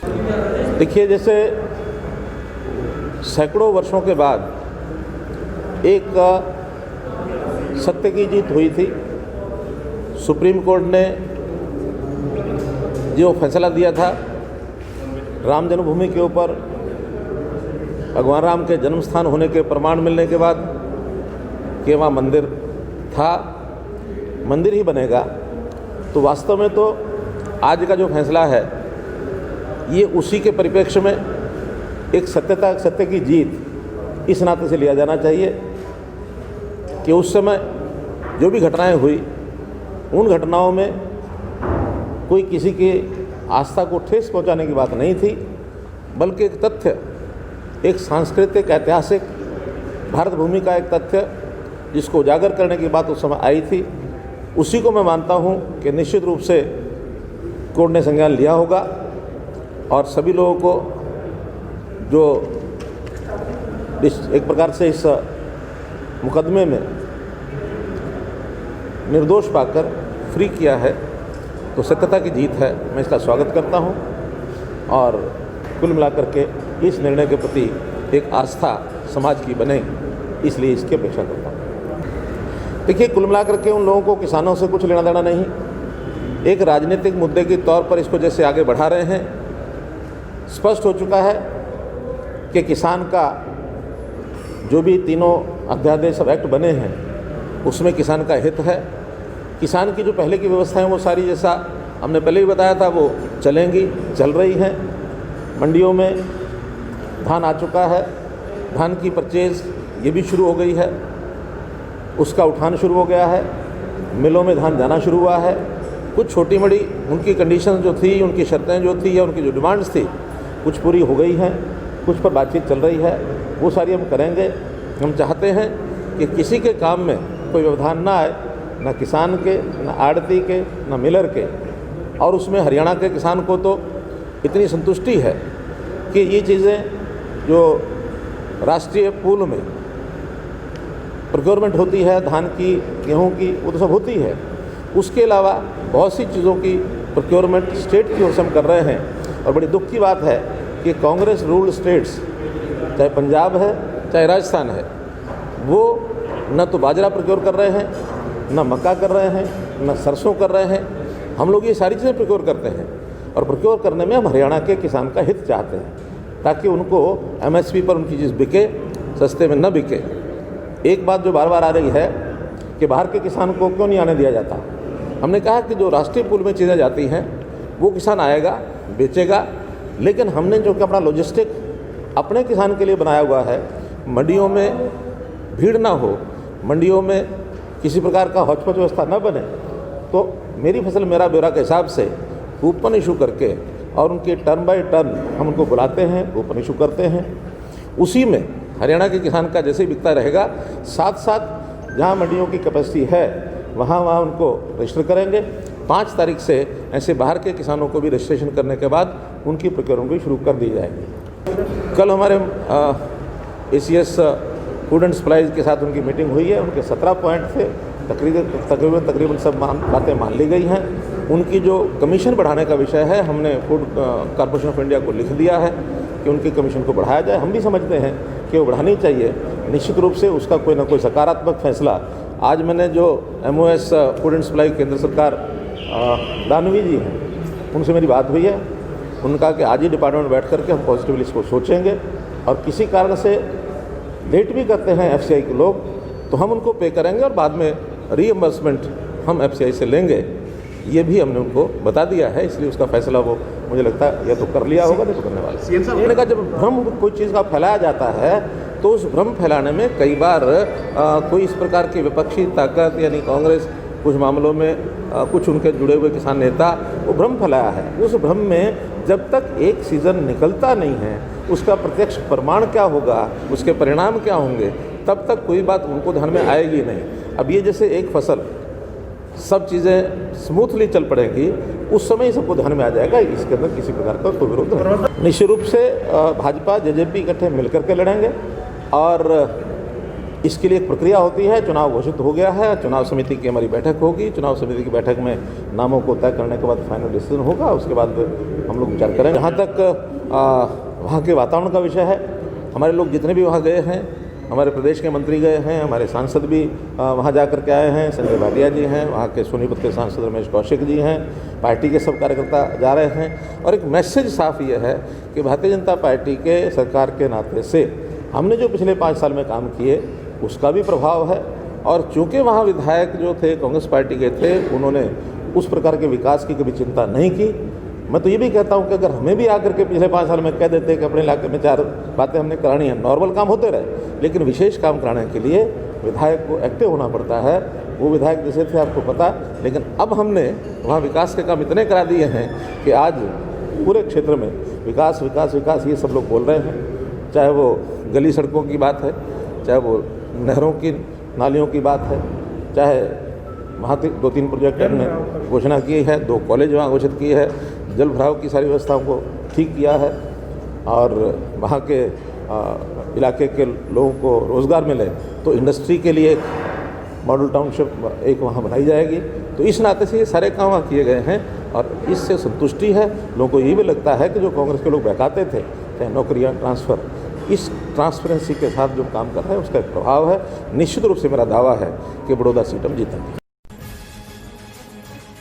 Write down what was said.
देखिए, जैसे सैकड़ों वर्षों के बाद एक सत्य की जीत हुई थी। सुप्रीम कोर्ट ने जो फैसला दिया था राम जन्मभूमि के ऊपर, भगवान राम के जन्म स्थान होने के प्रमाण मिलने के बाद कि वहाँ मंदिर था, मंदिर ही बनेगा, तो वास्तव में तो आज का जो फैसला है ये उसी के परिप्रेक्ष्य में एक सत्य की जीत इस नाते से लिया जाना चाहिए कि उस समय जो भी घटनाएं हुई उन घटनाओं में कोई किसी की आस्था को ठेस पहुंचाने की बात नहीं थी, बल्कि एक तथ्य, एक सांस्कृतिक ऐतिहासिक भारत भूमि का एक तथ्य जिसको उजागर करने की बात उस समय आई थी। उसी को मैं मानता हूं कि निश्चित रूप से कोर्ट ने संज्ञान लिया होगा और सभी लोगों को जो एक प्रकार से इस मुकदमे में निर्दोष पाकर फ्री किया है, तो सत्यता की जीत है। मैं इसका स्वागत करता हूं और कुल मिलाकर के इस निर्णय के प्रति एक आस्था समाज की बने, इसलिए इसकी अपेक्षा करता हूं। देखिए, कुल मिलाकर के उन लोगों को किसानों से कुछ लेना देना नहीं, एक राजनीतिक मुद्दे के तौर पर इसको जैसे आगे बढ़ा रहे हैं। स्पष्ट हो चुका है कि किसान का जो भी तीनों अध्यादेश एक्ट बने हैं उसमें किसान का हित है। किसान की जो पहले की व्यवस्थाएं वो सारी, जैसा हमने पहले ही बताया था, वो चलेंगी, चल रही हैं। मंडियों में धान आ चुका है, धान की परचेज ये भी शुरू हो गई है, उसका उठान शुरू हो गया है, मिलों में धान जाना शुरू हुआ है। कुछ छोटी बड़ी उनकी कंडीशन जो थी, उनकी शर्तें जो थी या उनकी जो डिमांड्स थी, कुछ पूरी हो गई हैं, कुछ पर बातचीत चल रही है, वो सारी हम करेंगे। हम चाहते हैं कि किसी के काम में कोई व्यवधान ना आए, ना किसान के, ना आड़ती के, ना मिलर के। और उसमें हरियाणा के किसान को तो इतनी संतुष्टि है कि ये चीज़ें जो राष्ट्रीय पूल में प्रोक्योरमेंट होती है धान की, गेहूं की, वो तो सब होती है। उसके अलावा बहुत सी चीज़ों की प्रोक्योरमेंट स्टेट की ओर से हम कर रहे हैं। और बड़ी दुख की बात है कि कांग्रेस रूल्ड स्टेट्स, चाहे पंजाब है चाहे राजस्थान है, वो न तो बाजरा प्रोक्योर कर रहे हैं, न मक्का कर रहे हैं, न सरसों कर रहे हैं। हम लोग ये सारी चीज़ें प्रोक्योर करते हैं और प्रोक्योर करने में हम हरियाणा के किसान का हित चाहते हैं ताकि उनको MSP पर उनकी चीज़ बिके, सस्ते में न बिके। एक बात जो बार बार आ रही है कि बाहर के किसान को क्यों नहीं आने दिया जाता। हमने कहा कि जो राष्ट्रीय पूल में चीज़ें जाती हैं वो किसान आएगा, बेचेगा, लेकिन हमने जो कि अपना लॉजिस्टिक अपने किसान के लिए बनाया हुआ है, मंडियों में भीड़ ना हो, मंडियों में किसी प्रकार का हौच-पौच व्यवस्था न बने, तो मेरी फसल मेरा ब्यौरा के हिसाब से कूपन इशू करके और उनके टर्न बाय टर्न हम उनको बुलाते हैं, कूपन इशू करते हैं। उसी में हरियाणा के किसान का जैसे ही बिकता रहेगा, साथ साथ जहाँ मंडियों की कैपेसिटी है वहाँ उनको रजिस्टर करेंगे। 5 तारीख से ऐसे बाहर के किसानों को भी रजिस्ट्रेशन करने के बाद उनकी प्रोक्योरमेंट भी शुरू कर दी जाएगी। कल हमारे ACS फूड एंड सप्लाईज के साथ उनकी मीटिंग हुई है। उनके 17 पॉइंट थे, तकरीबन सब बातें मान ली गई हैं। उनकी जो कमीशन बढ़ाने का विषय है, हमने फूड कॉर्पोरेशन ऑफ इंडिया को लिख दिया है कि उनकी कमीशन को बढ़ाया जाए। हम भी समझते हैं कि वो बढ़ानी चाहिए। निश्चित रूप से उसका कोई ना कोई सकारात्मक फैसला, आज मैंने जो MOS फूड एंड सप्लाई केंद्र सरकार दानवी जी हैं, उनसे मेरी बात हुई है। उनका कि आज ही डिपार्टमेंट में बैठ करके हम पॉजिटिवली इसको सोचेंगे और किसी कारण से लेट भी करते हैं FCI के लोग, तो हम उनको पे करेंगे और बाद में रीएम्बर्समेंट हम FCI से लेंगे। ये भी हमने उनको बता दिया है, इसलिए उसका फैसला वो मुझे लगता है या तो कर लिया होगा नहीं तो करने वाला। मैंने कहा, जब भ्रम कोई चीज़ का फैलाया जाता है तो उस भ्रम फैलाने में कई बार कोई इस प्रकार की विपक्षी ताकत यानी कांग्रेस, कुछ मामलों में कुछ उनके जुड़े हुए किसान नेता, वो भ्रम फैलाया है। उस भ्रम में जब तक एक सीज़न निकलता नहीं है, उसका प्रत्यक्ष प्रमाण क्या होगा, उसके परिणाम क्या होंगे, तब तक कोई बात उनको ध्यान में आएगी नहीं। अब ये जैसे एक फसल सब चीज़ें स्मूथली चल पड़ेंगी, उस समय ही सबको ध्यान में आ जाएगा, इसके अंदर किसी प्रकार का कोई विरोध नहीं। निश्चित रूप से भाजपा JJP इकट्ठे मिलकर के लड़ेंगे और इसके लिए एक प्रक्रिया होती है, चुनाव घोषित हो गया है, चुनाव समिति की हमारी बैठक होगी, चुनाव समिति की बैठक में नामों को तय करने के बाद फाइनल डिसीजन होगा, उसके बाद हम लोग विचार करेंगे। जहाँ तक वहाँ के वातावरण का विषय है, हमारे लोग जितने भी वहाँ गए हैं, हमारे प्रदेश के मंत्री गए हैं, हमारे सांसद भी वहाँ जा कर के आए हैं, संजय भाटिया जी हैं, वहाँ के सोनीपत के सांसद रमेश कौशिक जी हैं, पार्टी के सब कार्यकर्ता जा रहे हैं। और एक मैसेज साफ ये है कि भारतीय जनता पार्टी के सरकार के नाते से हमने जो पिछले 5 साल में काम किए उसका भी प्रभाव है। और चूँकि वहाँ विधायक जो थे कांग्रेस पार्टी के थे, उन्होंने उस प्रकार के विकास की कभी चिंता नहीं की। मैं तो ये भी कहता हूँ कि अगर हमें भी आकर के पिछले 5 साल में कह देते कि अपने इलाके में 4 बातें हमने करानी है, नॉर्मल काम होते रहे, लेकिन विशेष काम कराने के लिए विधायक को एक्टिव होना पड़ता है। वो विधायक जैसे थे आपको पता, लेकिन अब हमने वहाँ विकास के काम इतने करा दिए हैं कि आज पूरे क्षेत्र में विकास विकास विकास ये सब लोग बोल रहे हैं। चाहे वो गली सड़कों की बात है, चाहे वो नहरों की नालियों की बात है, चाहे वहाँ 2-3 प्रोजेक्ट हमने घोषणा की है, 2 कॉलेज वहाँ घोषित किए है, जल भराव की सारी व्यवस्थाओं को ठीक किया है, और वहाँ के इलाके के लोगों को रोज़गार मिले तो इंडस्ट्री के लिए एक मॉडल टाउनशिप एक वहाँ बनाई जाएगी। तो इस नाते से ये सारे काम वहाँ किए गए हैं और इससे संतुष्टि है। लोगों को ये भी लगता है कि जो कांग्रेस के लोग बहकाते थे, चाहे नौकरियाँ ट्रांसफ़र, इस ट्रांसपेरेंसी के साथ जो काम कर रहे हैं उसका एक प्रभाव है। निश्चित रूप से मेरा दावा है कि बड़ौदा सीट हम जीतेंगे।